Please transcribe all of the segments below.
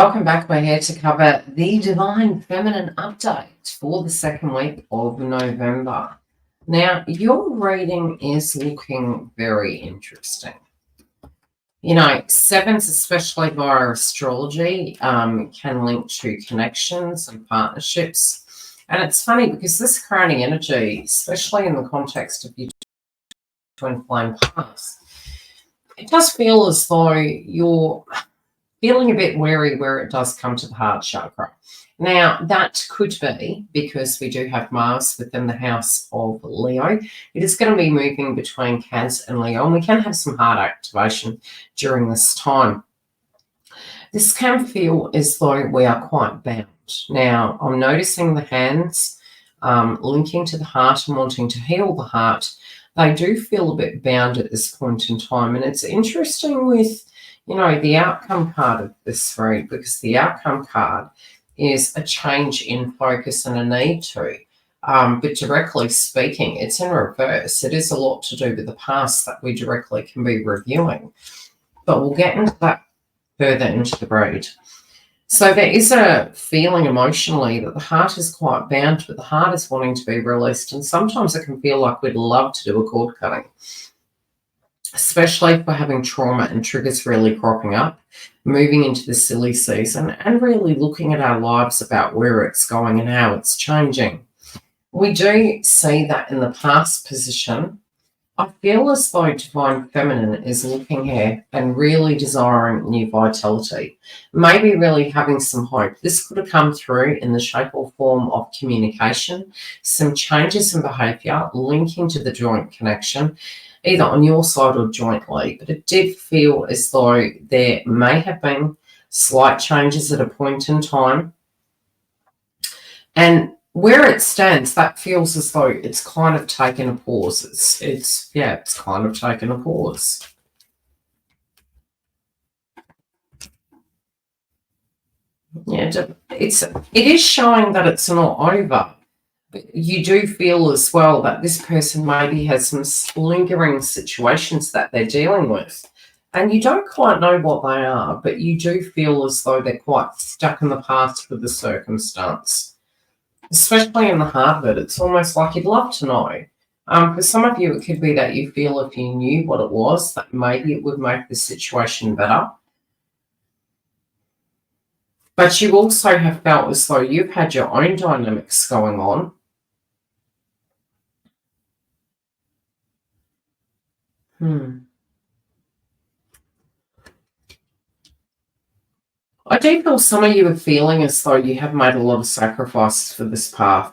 welcome back. We're here to cover the Divine Feminine update for the second week of November. Now, your reading is looking very interesting. You know, sevens, especially via astrology, can link to connections and partnerships. And it's funny because this crowning energy, especially in the context of your twin flame past, it does feel as though you're feeling a bit wary where it does come to the heart chakra. Now, that could be because we do have Mars within the house of Leo. It is going to be moving between Cancer and Leo, and we can have some heart activation during this time. This can feel as though we are quite bound. Now, I'm noticing the hands linking to the heart and wanting to heal the heart. They do feel a bit bound at this point in time, and it's interesting with the outcome card of this read, because the outcome card is a change in focus and a need to. But directly speaking, it's in reverse. It is a lot to do with the past that we directly can be reviewing. But we'll get into that further into the read. So there is a feeling emotionally that the heart is quite bound, but the heart is wanting to be released. And sometimes it can feel like we'd love to do a cord cutting, especially if we're having trauma and triggers really cropping up, moving into the silly season and really looking at our lives about where it's going and how it's changing. We do see that in the past position. I feel as though Divine Feminine is looking here and really desiring new vitality, maybe really having some hope. This could have come through in the shape or form of communication, some changes in behaviour linking to the joint connection, either on your side or jointly, but it did feel as though there may have been slight changes at a point in time. And where it stands, that feels as though it's kind of taken a pause. It's kind of taken a pause. Yeah, it is showing that it's not over. But you do feel as well that this person maybe has some lingering situations that they're dealing with. And you don't quite know what they are, but you do feel as though they're quite stuck in the past with the circumstance. Especially in the heart of it, it's almost like you'd love to know. For some of you, it could be that you feel if you knew what it was, that maybe it would make the situation better. But you also have felt as though you've had your own dynamics going on. I do feel some of you are feeling as though you have made a lot of sacrifices for this path.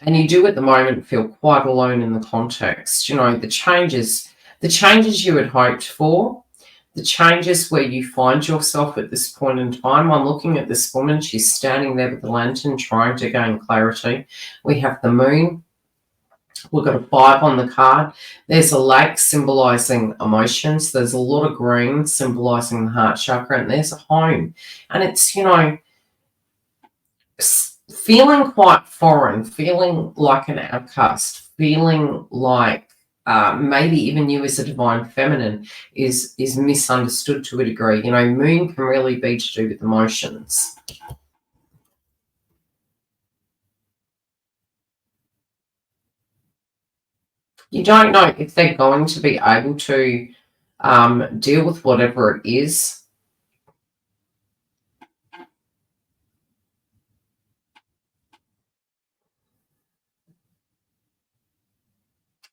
And you do at the moment feel quite alone in the context. The changes you had hoped for, the changes where you find yourself at this point in time. I'm looking at this woman. She's standing there with the lantern trying to gain clarity. We have the moon. We've got a 5 on the card. There's a lake symbolizing emotions. There's a lot of green symbolizing the heart chakra, and there's a home. And it's, feeling quite foreign, feeling like an outcast, feeling like maybe even you as a Divine Feminine is misunderstood to a degree. Moon can really be to do with emotions. You don't know if they're going to be able to deal with whatever it is.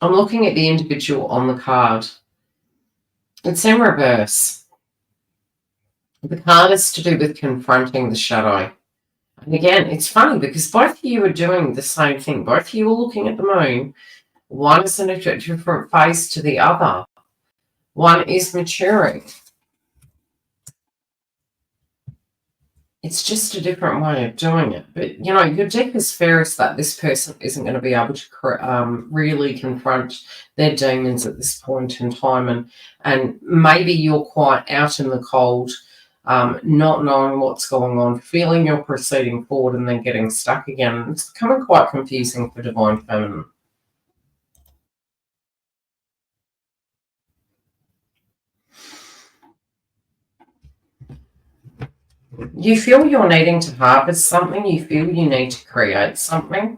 I'm looking at the individual on the card. It's in reverse. The card is to do with confronting the shadow. And again, it's funny because both of you are doing the same thing. Both of you are looking at the moon. One is in a different phase to the other. One is maturing. It's just a different way of doing it. But, your deepest fear is that this person isn't going to be able to really confront their demons at this point in time. And maybe you're quite out in the cold, not knowing what's going on, feeling you're proceeding forward and then getting stuck again. It's becoming quite confusing for Divine Feminine. You feel you're needing to harvest something. You feel you need to create something.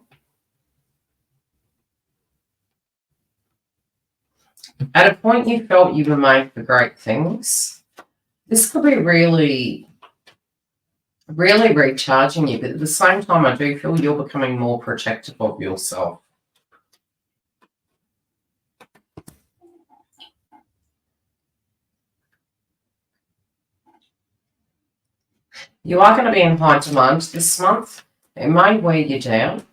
At a point you felt you were made for great things. This could be really, really recharging you, but at the same time, I do feel you're becoming more protective of yourself. You are going to be in high demand this month. It may wear you down.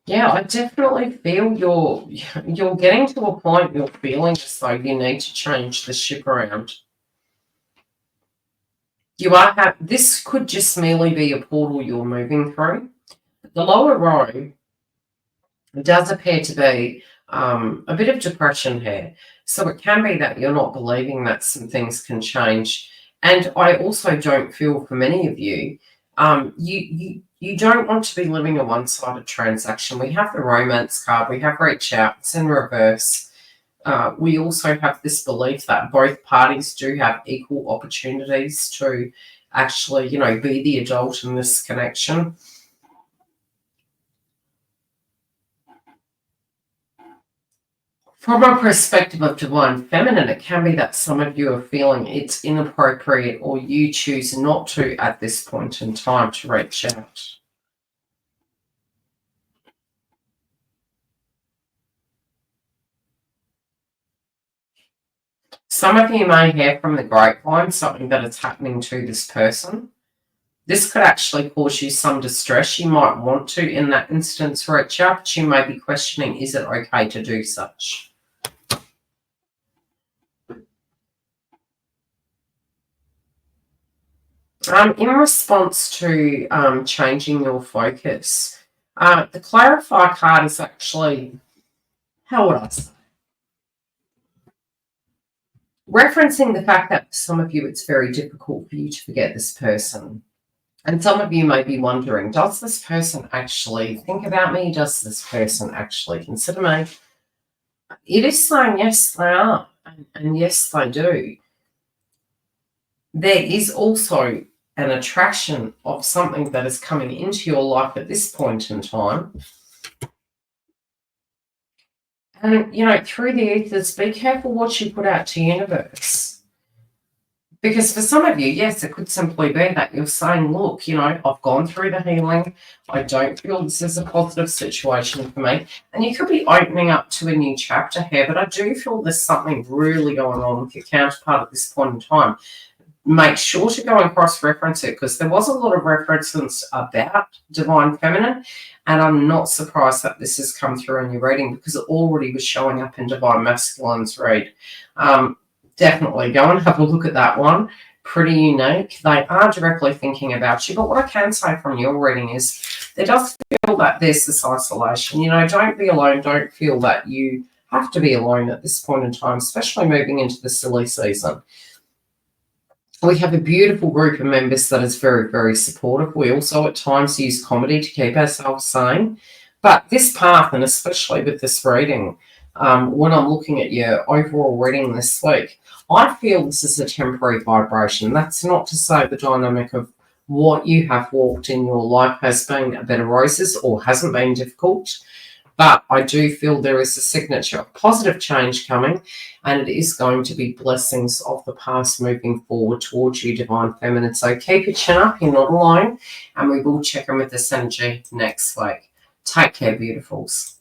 Yeah, I definitely feel you're getting to a point you're feeling as though you need to change the ship around. This could just merely be a portal you're moving through. The lower row does appear to be a bit of depression here. So it can be that you're not believing that some things can change. And I also don't feel for many of you, you don't want to be living a one-sided transaction. We have the romance card, we have reach out, it's in reverse. We also have this belief that both parties do have equal opportunities to actually, be the adult in this connection. From a perspective of divine feminine, it can be that some of you are feeling it's inappropriate or you choose not to at this point in time to reach out. Some of you may hear from the grapevine something that is happening to this person. This could actually cause you some distress. You might want to, in that instance, reach out, but you may be questioning, is it okay to do such? In response to changing your focus, the Clarify card is actually, how would I say? Referencing the fact that for some of you it's very difficult for you to forget this person. And some of you may be wondering, does this person actually think about me? Does this person actually consider me? It is saying yes, they are. And yes, they do. There is also an attraction of something that is coming into your life at this point in time. And, through the ethers, be careful what you put out to universe. Because for some of you, yes, it could simply be that you're saying, look, I've gone through the healing. I don't feel this is a positive situation for me. And you could be opening up to a new chapter here, but I do feel there's something really going on with your counterpart at this point in time. Make sure to go and cross-reference it, because there was a lot of references about divine feminine, and I'm not surprised that this has come through in your reading because it already was showing up in divine masculine's read. Definitely go and have a look at that one. Pretty unique. They are directly thinking about you, but what I can say from your reading is there does feel that there's this isolation. Don't be alone. Don't feel that you have to be alone at this point in time, especially moving into the silly season. We have a beautiful group of members that is very, very supportive. We also at times use comedy to keep ourselves sane. But this path, and especially with this reading, when I'm looking at your overall reading this week, I feel this is a temporary vibration. That's not to say the dynamic of what you have walked in your life has been a bed of roses or hasn't been difficult. But I do feel there is a signature of positive change coming, and it is going to be blessings of the past moving forward towards you, divine feminine. So keep your chin up, you're not alone, and we will check in with this energy next week. Take care, beautifuls.